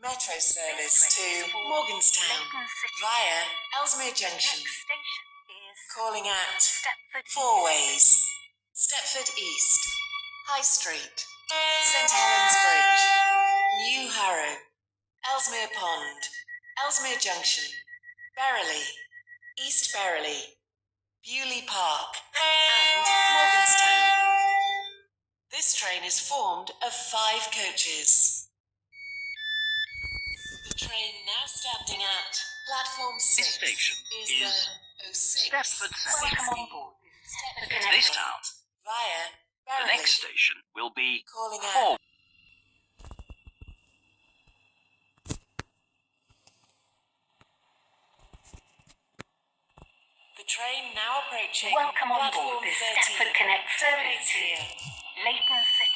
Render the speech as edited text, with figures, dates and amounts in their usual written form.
Metro service to Morganstown via Ellesmere Junction. Next station is Calling at Stepford Four Ways, Stepford East, High Street, St Helens Bridge, New Harrow, Ellesmere Pond, Ellesmere Junction, Berrily, East Berrily, Bewley Park, and Morganstown. This train is formed of 5 coaches. The train now standing at platform 6 This station is is the 06. Stepford Central. Welcome on board. Stepford This town. via The Berrily. next station will be Calling Four. at the train now approaching Welcome on platform board this 13. Stepford Connect service Wait to here. Leighton City.